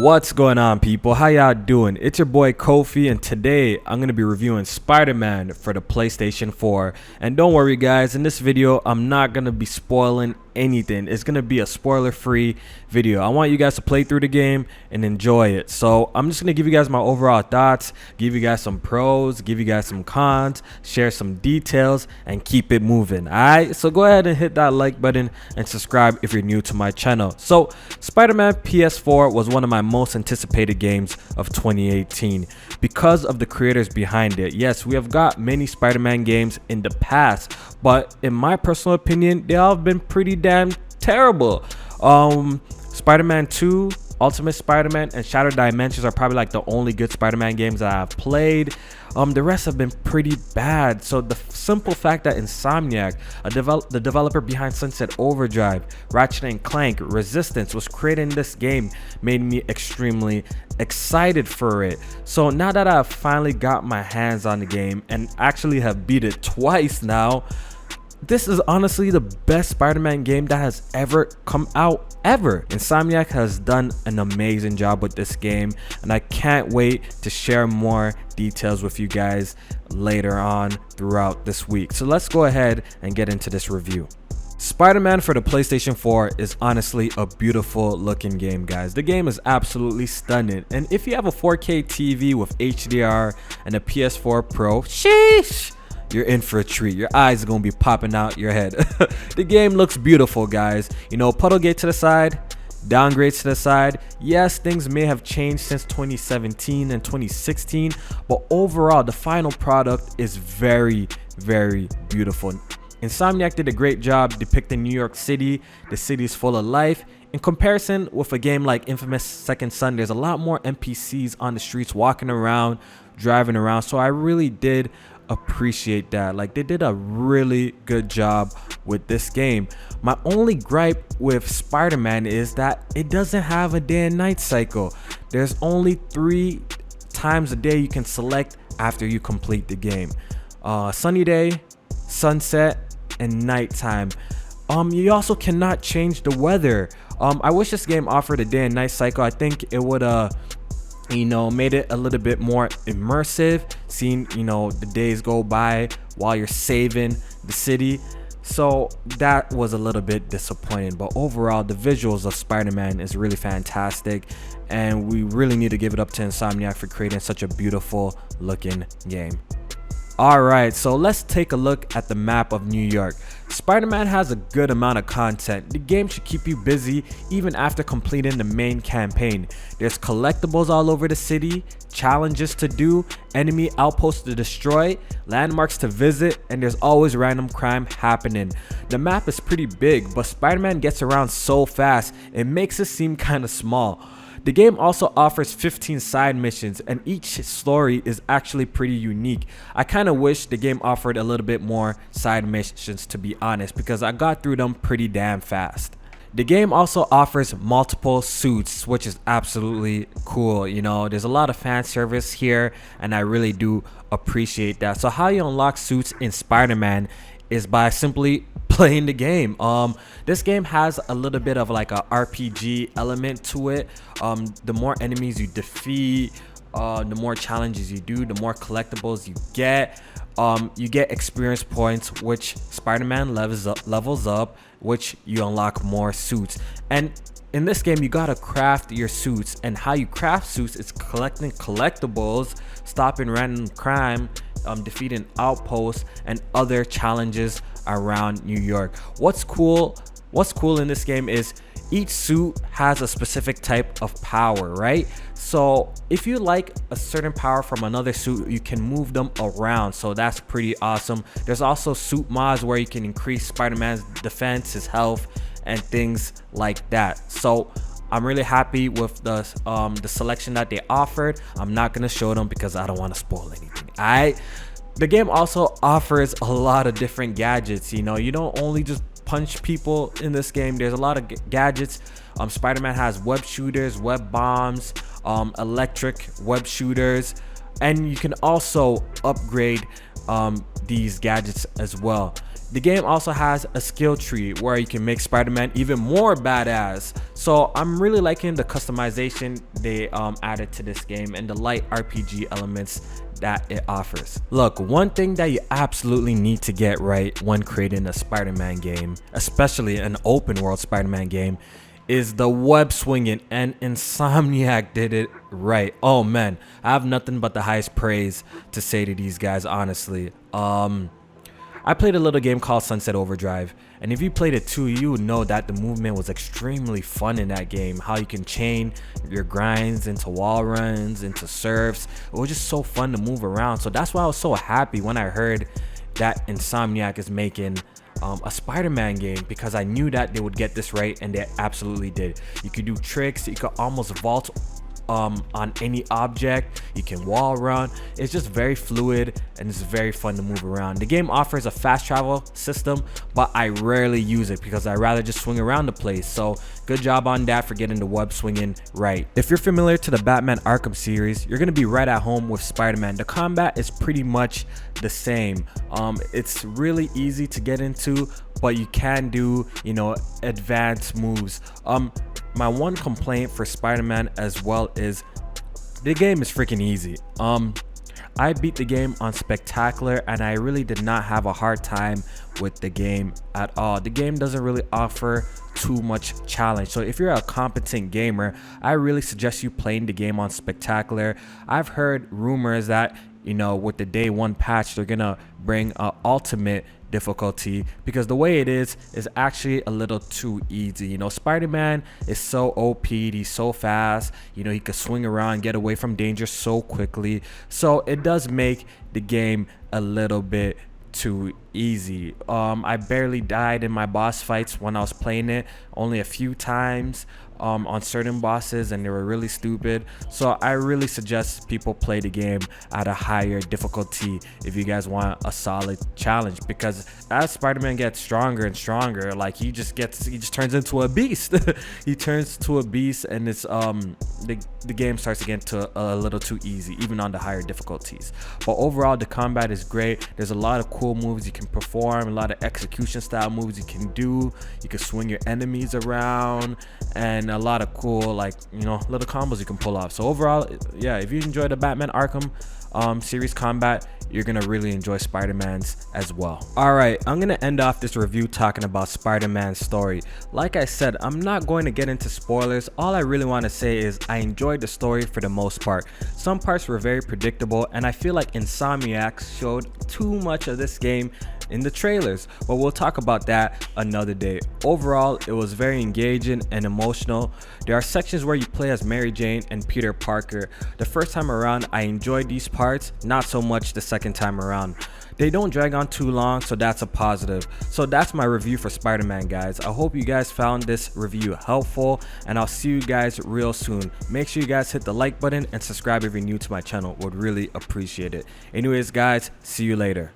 What's going on, people? How y'all doing? It's your boy Kofi, and today I'm going to be reviewing Spider-Man for the PlayStation 4. And don't worry guys, in this video I'm not going to be spoiling anything. It's going to be a spoiler-free video. I want you guys to play through the game and enjoy it. So I'm just going to give you guys my overall thoughts, give you guys some pros, give you guys some cons, share some details, and keep it moving. Alright, so go ahead and hit that like button and subscribe if you're new to my channel. So Spider-Man PS4 was one of my most anticipated games of 2018 because of the creators behind it. Yes, we have got many Spider-Man games in the past, but in my personal opinion, they all have been pretty damn terrible. Spider-Man 2, Ultimate Spider-Man, and Shattered Dimensions are probably like the only good Spider-Man games that I've played. The rest have been pretty bad. So the simple fact that Insomniac, the developer behind Sunset Overdrive, Ratchet & Clank, Resistance, was creating this game made me extremely excited for it. So now that I've finally got my hands on the game and actually have beat it twice now, this is honestly the best Spider-Man game that has ever come out ever. Insomniac has done an amazing job with this game, and I can't wait to share more details with you guys later on throughout this week. So let's go ahead and get into this review. Spider-Man for the PlayStation 4 is honestly a beautiful looking game, guys. The game is absolutely stunning, and if you have a 4K TV with HDR and a PS4 Pro, sheesh, you're in for a treat. Your eyes are gonna be popping out your head. The game looks beautiful, guys. You know, puddle gate to the side, downgrades to the side. Yes, things may have changed since 2017 and 2016, but overall the final product is very beautiful. Insomniac did a great job depicting New York City. The city is full of life. In comparison with a game like Infamous Second Son, there's a lot more NPCs on the streets walking around, driving around. So I really did appreciate that. Like, they did a really good job with this game. My only gripe with Spider-Man is that it doesn't have a day and night cycle. There's only 3 times a day you can select after you complete the game: sunny day, sunset, and nighttime. You also cannot change the weather. I wish this game offered a day and night cycle. I think it would made it a little bit more immersive, seeing the days go by while you're saving the city. So that was a little bit disappointing, but overall the visuals of Spider-Man is really fantastic, and we really need to give it up to Insomniac for creating such a beautiful looking game. Alright, so let's take a look at the map of New York. Spider-Man has a good amount of content. The game should keep you busy even after completing the main campaign. There's collectibles all over the city, challenges to do, enemy outposts to destroy, landmarks to visit, and there's always random crime happening. The map is pretty big, but Spider-Man gets around so fast, it makes it seem kind of small. The game also offers 15 side missions, and each story is actually pretty unique. I kind of wish the game offered a little bit more side missions, to be honest, because I got through them pretty damn fast. The game also offers multiple suits, which is absolutely cool. There's a lot of fan service here, and I really do appreciate that. So how you unlock suits in Spider-Man is by simply playing the game. This game has a little bit of like a RPG element to it. The more enemies you defeat, the more challenges you do, the more collectibles you get. You get experience points, which Spider-Man levels up, which you unlock more suits. And in this game, you gotta craft your suits, and how you craft suits is collecting collectibles, stopping random crime, defeating outposts, and other challenges around New York. What's cool in this game is each suit has a specific type of power, right? So if you like a certain power from another suit, you can move them around, so that's pretty awesome. There's also suit mods where you can increase Spider-Man's defense, his health, and things like that. So I'm really happy with the selection that they offered. I'm not gonna show them because I don't want to spoil anything. The game also offers a lot of different gadgets. You don't only just punch people in this game. There's a lot of gadgets. Spider-Man has web shooters, web bombs, electric web shooters, and you can also upgrade these gadgets as well. The game also has a skill tree where you can make Spider-Man even more badass. So I'm really liking the customization they added to this game and the light RPG elements that it offers. Look, one thing that you absolutely need to get right when creating a Spider-Man game, especially an open world Spider-Man game, is the web swinging, and Insomniac did it right. Oh man, I have nothing but the highest praise to say to these guys, honestly. I played a little game called Sunset Overdrive, and if you played it too, you would know that the movement was extremely fun in that game. How you can chain your grinds into wall runs, into surfs. It was just so fun to move around. So that's why I was so happy when I heard that Insomniac is making a Spider-Man game, because I knew that they would get this right, and they absolutely did. You could do tricks, you could almost vault on any object, you can wall run. It's just very fluid and it's very fun to move around. The game offers a fast travel system, but I rarely use it because I rather just swing around the place. So good job on that for getting the web swinging right. If you're familiar to the Batman Arkham series, you're gonna be right at home with Spider-Man. The combat is pretty much the same. It's really easy to get into, but you can do, you know, advanced moves. My one complaint for Spider-Man as well is the game is freaking easy. I beat the game on Spectacular and I really did not have a hard time with the game at all. The game doesn't really offer too much challenge. So if you're a competent gamer, I really suggest you playing the game on Spectacular. I've heard rumors that, you know, with the day one patch, they're gonna bring ultimate difficulty, because the way it is actually a little too easy. You know, Spider-Man is so OP, he's so fast, you know, he could swing around, get away from danger so quickly. So it does make the game a little bit too easy. I barely died in my boss fights when I was playing it, only a few times on certain bosses, and they were really stupid. So I really suggest people play the game at a higher difficulty if you guys want a solid challenge, because as Spider-Man gets stronger and stronger, like he just turns into a beast. He turns to a beast, and it's the game starts to get to a little too easy even on the higher difficulties. But overall the combat is great. There's a lot of cool moves you can perform, a lot of execution style moves you can do. You can swing your enemies around, and a lot of cool, like, you know, little combos you can pull off. So overall, yeah, if you enjoy the Batman Arkham series combat, you're gonna really enjoy Spider-Man's as well. All right, I'm gonna end off this review talking about Spider-Man's story. Like I said, I'm not going to get into spoilers. All I really want to say is I enjoyed the story for the most part. Some parts were very predictable, and I feel like Insomniac showed too much of this game in the trailers, but we'll talk about that another day. Overall, it was very engaging and emotional. There are sections where you play as Mary Jane and Peter Parker. The first time around, I enjoyed these parts, not so much the second time around. They don't drag on too long, so that's a positive. So that's my review for Spider-Man, guys. I hope you guys found this review helpful, and I'll see you guys real soon. Make sure you guys hit the like button and subscribe if you're new to my channel. Would really appreciate it. Anyways, guys, see you later.